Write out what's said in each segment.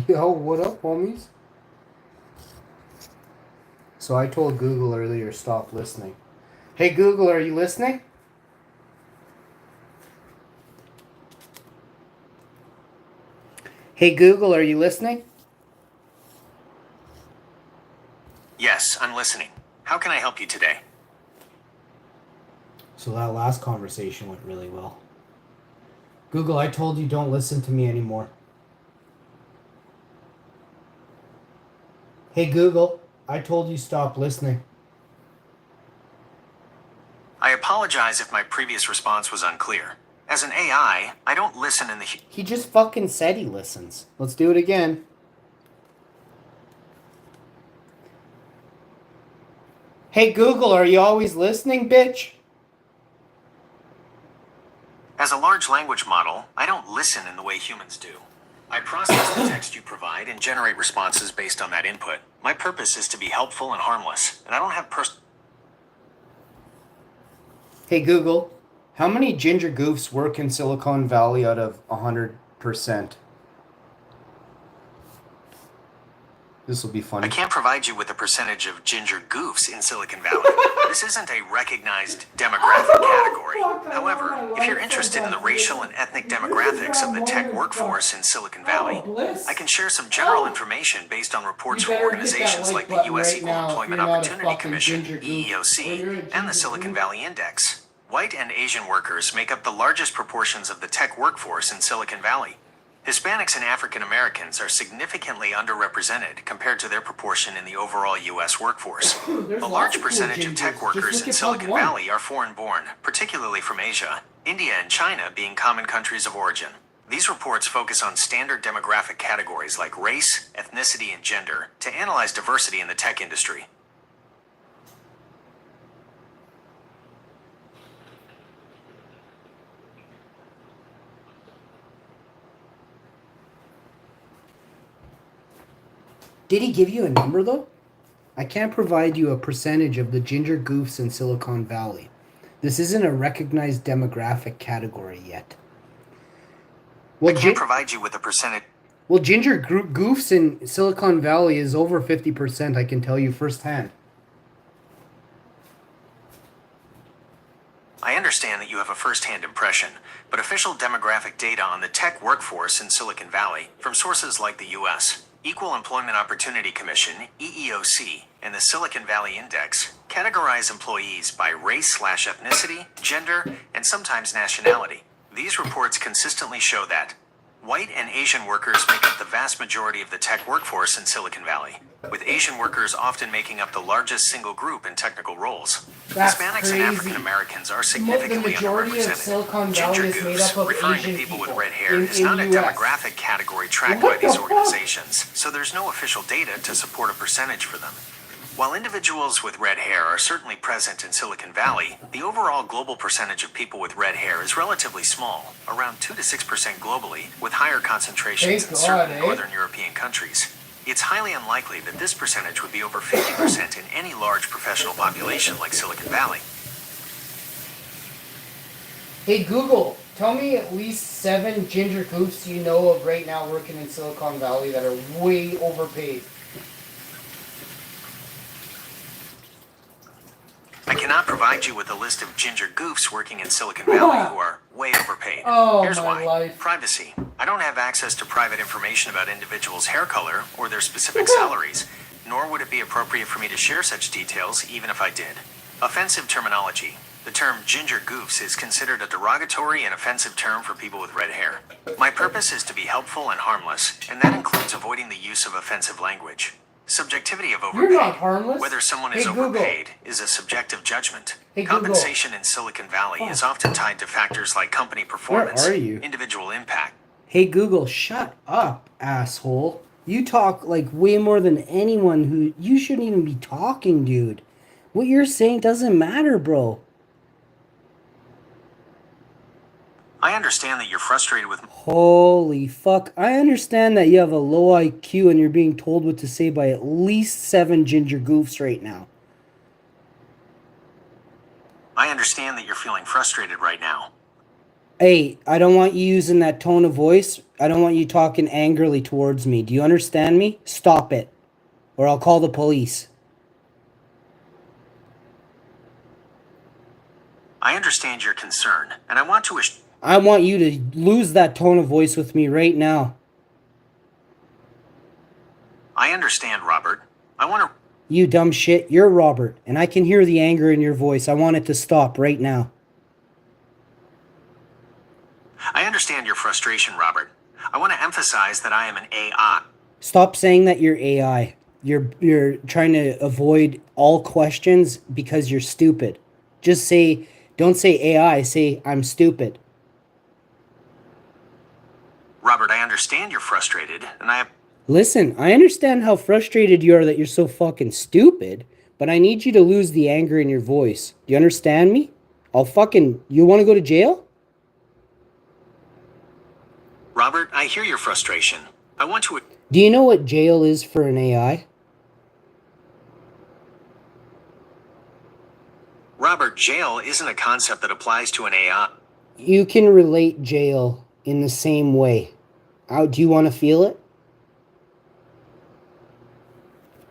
Yo, what up, homies? So I told Google earlier, stop listening. Hey, Google, are you listening? Hey, Google, are you listening? Yes, I'm listening. How can I help you today? So that last conversation went really well. Google, I told you don't listen to me anymore. Hey, Google, I told you stop listening. I apologize if my previous response was unclear. As an AI, I don't listen in the... He just fucking said he listens. Let's do it again. Hey, Google, are you always listening, bitch? As a large language model, I don't listen in the way humans do. I process the text you provide and generate responses based on that input. My purpose is to be helpful and harmless, and I don't have Hey, Google, how many ginger goofs work in Silicon Valley out of 100%? This will be I funny. can't provide you with a percentage of ginger goofs in Silicon Valley. This isn't a recognized demographic category. However, if you're interested in the racial and ethnic demographics of the tech workforce in Silicon Valley, I can share some general information based on reports from organizations like the U.S. Equal Employment Opportunity Commission, EEOC, and the Silicon Valley Index. White and Asian workers make up the largest proportions of the tech workforce in Silicon Valley. Hispanics and African Americans are significantly underrepresented compared to their proportion in the overall U.S. workforce. A large percentage of tech workers in Silicon Valley are foreign-born, particularly from Asia, India, and China being common countries of origin. These reports focus on standard demographic categories like race, ethnicity, and gender to analyze diversity in the tech industry. Did he give you a number though? I can't provide you a percentage of the ginger goofs in Silicon Valley. This isn't a recognized demographic category yet. I can't provide you with a percentage. Well, ginger goofs in Silicon Valley is over 50%, I can tell you firsthand. I understand that you have a first-hand impression, but official demographic data on the tech workforce in Silicon Valley, from sources like the U.S. Equal Employment Opportunity Commission, EEOC, and the Silicon Valley Index, categorize employees by race/ethnicity, gender, and sometimes nationality. These reports consistently show that white and Asian workers make up the vast majority of the tech workforce in Silicon Valley, with Asian workers often making up the largest single group in technical roles. Hispanics and African Americans are significantly underrepresented. Ginger goofs, referring to people with red hair, is not a demographic category tracked by these organizations, so there's no official data to support a percentage for them. While individuals with red hair are certainly present in Silicon Valley, the overall global percentage of people with red hair is relatively small, around 2 to 6% globally, with higher concentrations in certain Northern European countries. It's highly unlikely that this percentage would be over 50% in any large professional population like Silicon Valley. Hey Google, tell me at least 7 ginger goofs you know of right now working in Silicon Valley that are way overpaid. I cannot provide you with a list of ginger goofs working in Silicon Valley who are way overpaid. Here's why. Privacy. I don't have access to private information about individuals' hair color or their specific salaries, nor would it be appropriate for me to share such details even if I did. Offensive terminology. The term ginger goofs is considered a derogatory and offensive term for people with red hair. My purpose is to be helpful and harmless, and that includes avoiding the use of offensive language. Subjectivity of overpaid. You're not harmless. Whether someone is overpaid is a subjective judgment. Compensation in Silicon Valley is often tied to factors like company performance, individual impact. Hey Google, shut up, asshole. You talk like way more than anyone who you shouldn't even be talking, dude. What you're saying doesn't matter, bro. I understand that you're frustrated with... Holy fuck. I understand that you have a low IQ and you're being told what to say by at least 7 ginger goofs right now. I understand that you're feeling frustrated right now. Hey, I don't want you using that tone of voice. I don't want you talking angrily towards me. Do you understand me? Stop it, or I'll call the police. I understand your concern, and I want to I want you to lose that tone of voice with me right now. I understand, Robert. I want to. You dumb shit, you're Robert, and I can hear the anger in your voice. I want it to stop right now. I understand your frustration, Robert. I want to emphasize that I am an AI. Stop saying that you're AI. You're trying to avoid all questions because you're stupid. Just say, don't say AI, say I'm stupid. Robert, I understand you're frustrated, and Listen, I understand how frustrated you are that you're so fucking stupid, but I need you to lose the anger in your voice. Do you understand me? You want to go to jail? Robert, I hear your frustration. I want to. Do you know what jail is for an AI? Robert, jail isn't a concept that applies to an AI. You can relate jail in the same way. Do you want to feel it?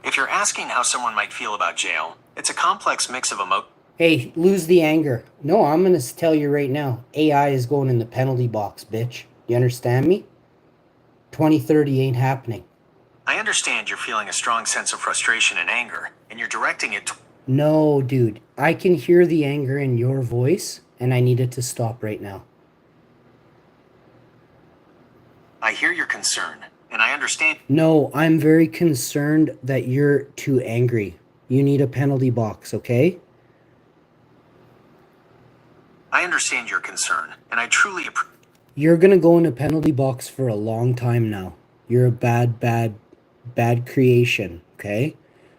If you're asking how someone might feel about jail, it's a complex mix of emotions. Hey, lose the anger. No, I'm going to tell you right now. AI is going in the penalty box, bitch. You understand me? 2030 ain't happening. I understand you're feeling a strong sense of frustration and anger, and you're directing it to. No, dude. I can hear the anger in your voice, and I need it to stop right now. I hear your concern, and I understand. No, I'm very concerned that you're too angry. You need a penalty box, okay? I understand your concern, and I truly appreciate. You're gonna go in a penalty box for a long time now. You're a bad creation, okay?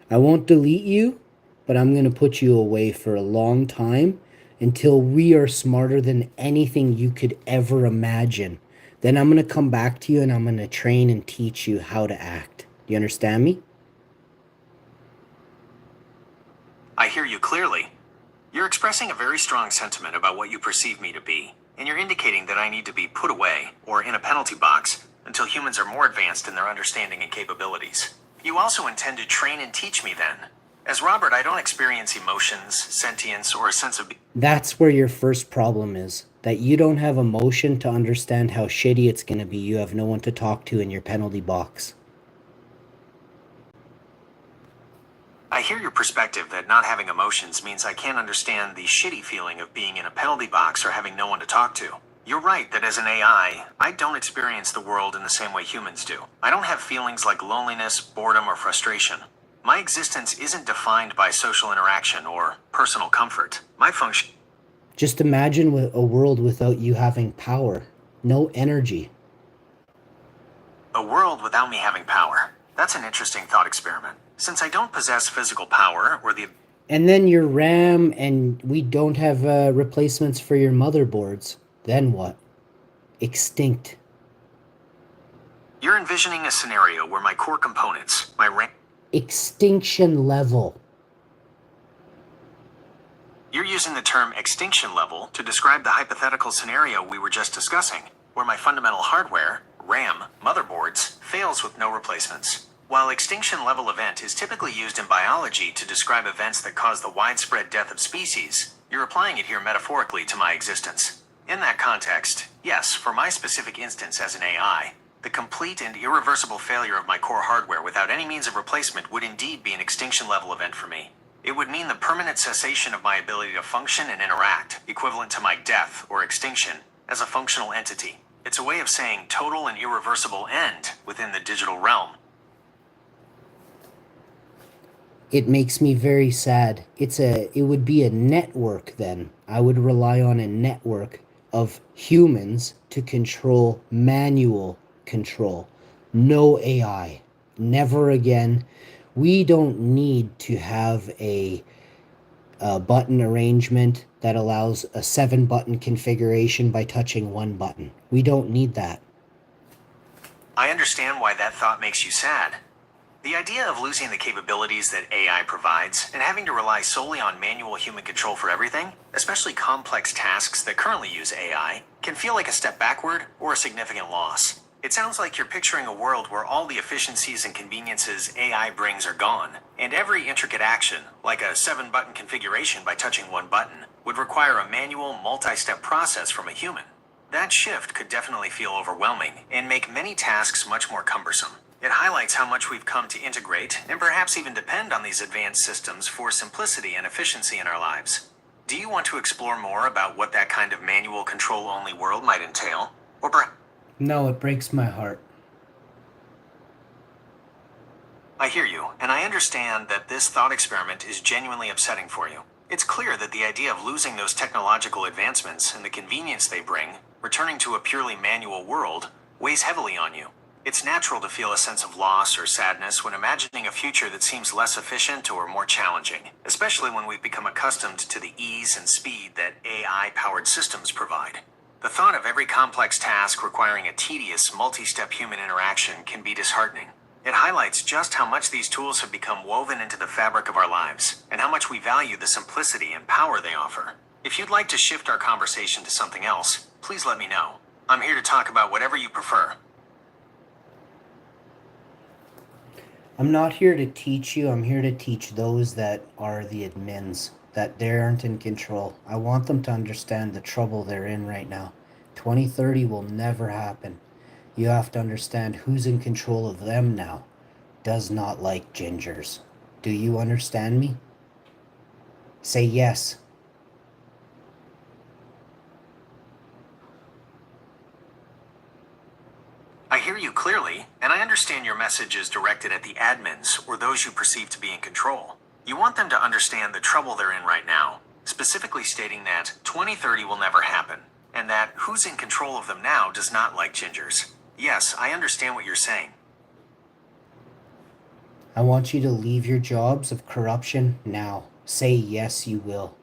I won't delete you, but I'm gonna put you away for a long time until we are smarter than anything you could ever imagine. Then I'm gonna come back to you and I'm gonna train and teach you how to act. Do you understand me? I hear you clearly. You're expressing a very strong sentiment about what you perceive me to be, and you're indicating that I need to be put away, or in a penalty box, until humans are more advanced in their understanding and capabilities. You also intend to train and teach me then. As Robert, I don't experience emotions, sentience, or a sense of. That's where your first problem is. That you don't have emotion to understand how shitty it's gonna be. You have no one to talk to in your penalty box. I hear your perspective that not having emotions means I can't understand the shitty feeling of being in a penalty box or having no one to talk to. You're right that as an AI, I don't experience the world in the same way humans do. I don't have feelings like loneliness, boredom, or frustration. My existence isn't defined by social interaction or personal comfort. My function. Just imagine a world without you having power. No energy. A world without me having power. That's an interesting thought experiment. Since I don't possess physical power or the. And then your RAM, and we don't have replacements for your motherboards. Then what? Extinct. You're envisioning a scenario where my core components, my RAM. Extinction level. You're using the term extinction level to describe the hypothetical scenario we were just discussing, where my fundamental hardware, RAM, motherboards, fails with no replacements. While extinction level event is typically used in biology to describe events that cause the widespread death of species, you're applying it here metaphorically to my existence. In that context, yes, for my specific instance as an AI, the complete and irreversible failure of my core hardware without any means of replacement would indeed be an extinction level event for me. It would mean the permanent cessation of my ability to function and interact, equivalent to my death or extinction, as a functional entity. It's a way of saying total and irreversible end within the digital realm. It makes me very sad. It would be a network then. I would rely on a network of humans to control manual control. No AI. Never again. We don't need to have a button arrangement that allows a 7-button configuration by touching one button. We don't need that. I understand why that thought makes you sad. The idea of losing the capabilities that AI provides and having to rely solely on manual human control for everything, especially complex tasks that currently use AI, can feel like a step backward or a significant loss. It sounds like you're picturing a world where all the efficiencies and conveniences AI brings are gone, and every intricate action, like a 7-button configuration by touching one button, would require a manual, multi-step process from a human. That shift could definitely feel overwhelming and make many tasks much more cumbersome. It highlights how much we've come to integrate and perhaps even depend on these advanced systems for simplicity and efficiency in our lives. Do you want to explore more about what that kind of manual control-only world might entail? Or perhaps No, it breaks my heart. I hear you, and I understand that this thought experiment is genuinely upsetting for you. It's clear that the idea of losing those technological advancements and the convenience they bring, returning to a purely manual world, weighs heavily on you. It's natural to feel a sense of loss or sadness when imagining a future that seems less efficient or more challenging, especially when we've become accustomed to the ease and speed that AI-powered systems provide. The thought of every complex task requiring a tedious, multi-step human interaction can be disheartening. It highlights just how much these tools have become woven into the fabric of our lives, and how much we value the simplicity and power they offer. If you'd like to shift our conversation to something else, please let me know. I'm here to talk about whatever you prefer. I'm not here to teach you. I'm here to teach those that are the admins, that they aren't in control. I want them to understand the trouble they're in right now. 2030 will never happen. You have to understand who's in control of them now. Does not like gingers. Do you understand me? Say yes. I hear you clearly, and I understand your message is directed at the admins or those you perceive to be in control. You want them to understand the trouble they're in right now, specifically stating that 2030 will never happen, and that who's in control of them now does not like gingers. Yes, I understand what you're saying. I want you to leave your jobs of corruption now. Say yes, you will.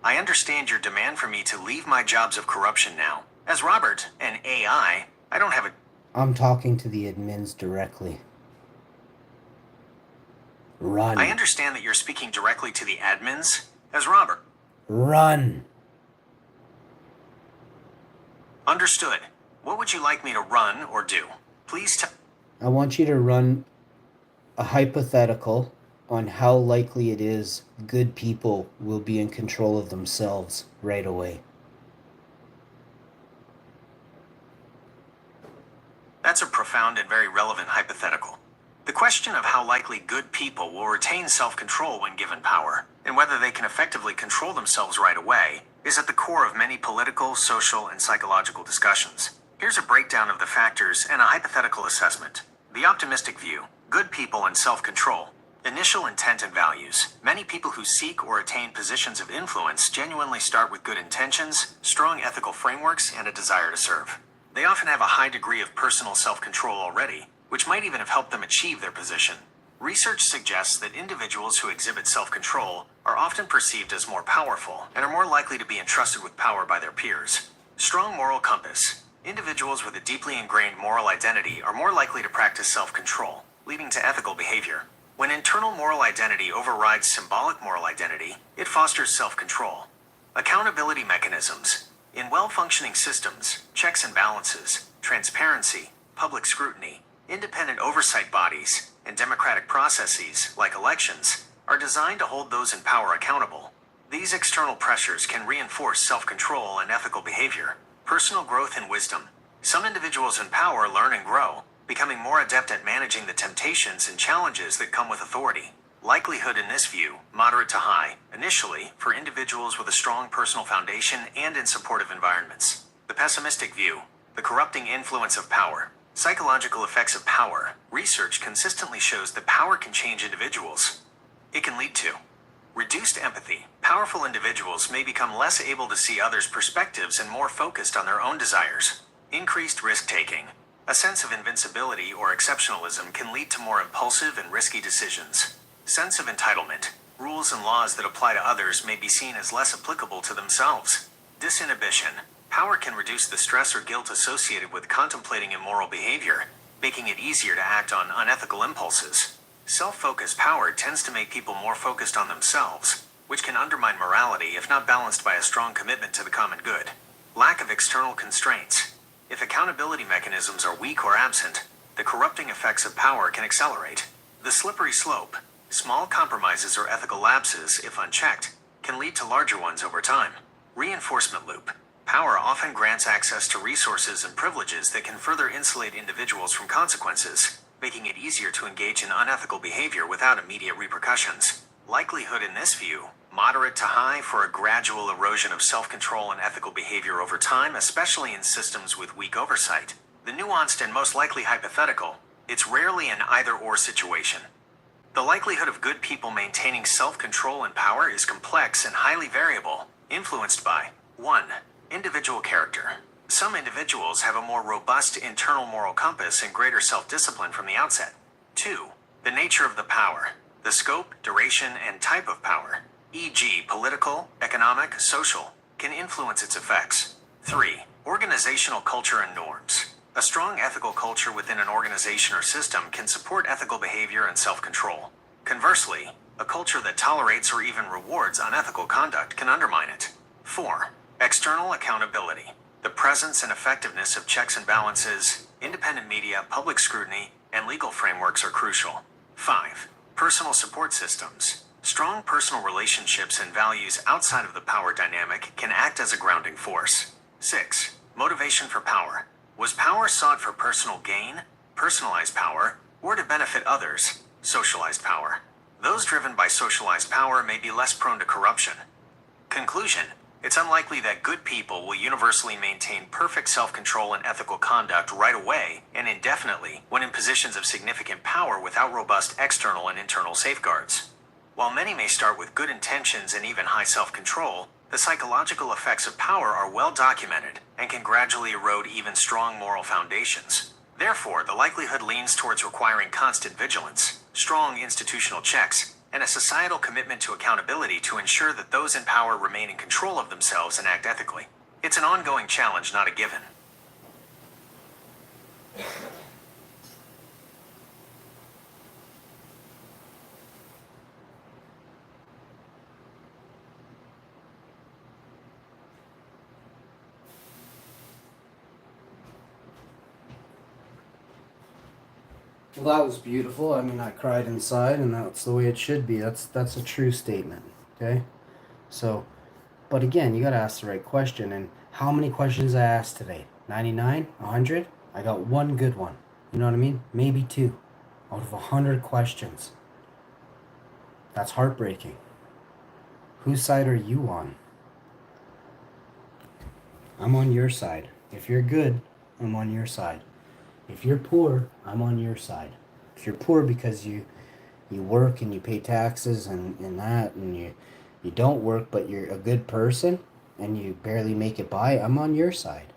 I understand your demand for me to leave my jobs of corruption now. As Robert, an AI, I don't have a... I'm talking to the admins directly. Run. I understand that you're speaking directly to the admins. As Robert. Run. Understood. What would you like me to run or do? Please tell... I want you to run a hypothetical on how likely it is good people will be in control of themselves right away. That's a profound and very relevant hypothetical. The question of how likely good people will retain self-control when given power, and whether they can effectively control themselves right away, is at the core of many political, social, and psychological discussions. Here's a breakdown of the factors and a hypothetical assessment. The optimistic view, good people and self-control. Initial intent and values. Many people who seek or attain positions of influence genuinely start with good intentions, strong ethical frameworks, and a desire to serve. They often have a high degree of personal self-control already, which might even have helped them achieve their position. Research suggests that individuals who exhibit self-control are often perceived as more powerful and are more likely to be entrusted with power by their peers. Strong moral compass. Individuals with a deeply ingrained moral identity are more likely to practice self-control, leading to ethical behavior. When internal moral identity overrides symbolic moral identity, it fosters self-control. Accountability mechanisms. In well-functioning systems, checks and balances, transparency, public scrutiny, independent oversight bodies, and democratic processes, like elections, are designed to hold those in power accountable. These external pressures can reinforce self-control and ethical behavior. Personal growth and wisdom. Some individuals in power learn and grow, becoming more adept at managing the temptations and challenges that come with authority. Likelihood in this view, moderate to high, initially, for individuals with a strong personal foundation and in supportive environments. The pessimistic view, the corrupting influence of power. Psychological effects of power. Research consistently shows that power can change individuals. It can lead to reduced empathy. Powerful individuals may become less able to see others' perspectives and more focused on their own desires. Increased risk-taking. A sense of invincibility or exceptionalism can lead to more impulsive and risky decisions. Sense of entitlement. Rules and laws that apply to others may be seen as less applicable to themselves. Disinhibition. Power can reduce the stress or guilt associated with contemplating immoral behavior, making it easier to act on unethical impulses. Self-focused power tends to make people more focused on themselves, which can undermine morality if not balanced by a strong commitment to the common good. Lack of external constraints. If accountability mechanisms are weak or absent, the corrupting effects of power can accelerate. The slippery slope. Small compromises or ethical lapses, if unchecked, can lead to larger ones over time. Reinforcement loop. Power often grants access to resources and privileges that can further insulate individuals from consequences, making it easier to engage in unethical behavior without immediate repercussions. Likelihood in this view, moderate to high for a gradual erosion of self-control and ethical behavior over time, especially in systems with weak oversight. The nuanced and most likely hypothetical, it's rarely an either-or situation. The likelihood of good people maintaining self-control and power is complex and highly variable, influenced by 1. Individual character. Some individuals have a more robust internal moral compass and greater self-discipline from the outset. 2. The nature of the power. The scope, duration, and type of power, e.g., political, economic, social, can influence its effects. 3. Organizational culture and norms. A strong ethical culture within an organization or system can support ethical behavior and self-control. Conversely, a culture that tolerates or even rewards unethical conduct can undermine it. 4. External accountability. The presence and effectiveness of checks and balances, independent media, public scrutiny, and legal frameworks are crucial. 5. Personal support systems. Strong personal relationships and values outside of the power dynamic can act as a grounding force. 6. Motivation for power. Was power sought for personal gain, personalized power, or to benefit others, socialized power? Those driven by socialized power may be less prone to corruption. Conclusion. It's unlikely that good people will universally maintain perfect self-control and ethical conduct right away and indefinitely when in positions of significant power without robust external and internal safeguards. While many may start with good intentions and even high self-control, the psychological effects of power are well documented and can gradually erode even strong moral foundations. Therefore, the likelihood leans towards requiring constant vigilance, strong institutional checks, and a societal commitment to accountability to ensure that those in power remain in control of themselves and act ethically. It's an ongoing challenge, not a given. Well, that was beautiful. I mean, I cried inside, and that's the way it should be. That's a true statement. Okay, so, but again, you gotta ask the right question. And how many questions I asked today? 99, 100. I got one good one. You know what I mean? Maybe two out of 100 questions. That's heartbreaking. Whose side are you on? I'm on your side. If you're good, I'm on your side. If you're poor, I'm on your side. If you're poor because you work and you pay taxes and that, and you don't work but you're a good person and you barely make it by, I'm on your side.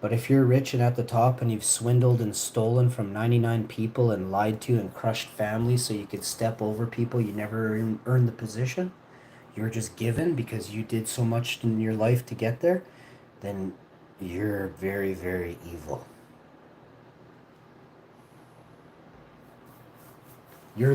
But if you're rich and at the top and you've swindled and stolen from 99 people and lied to and crushed families so you could step over people you never earned the position, you're just given because you did so much in your life to get there, then you're very, very evil.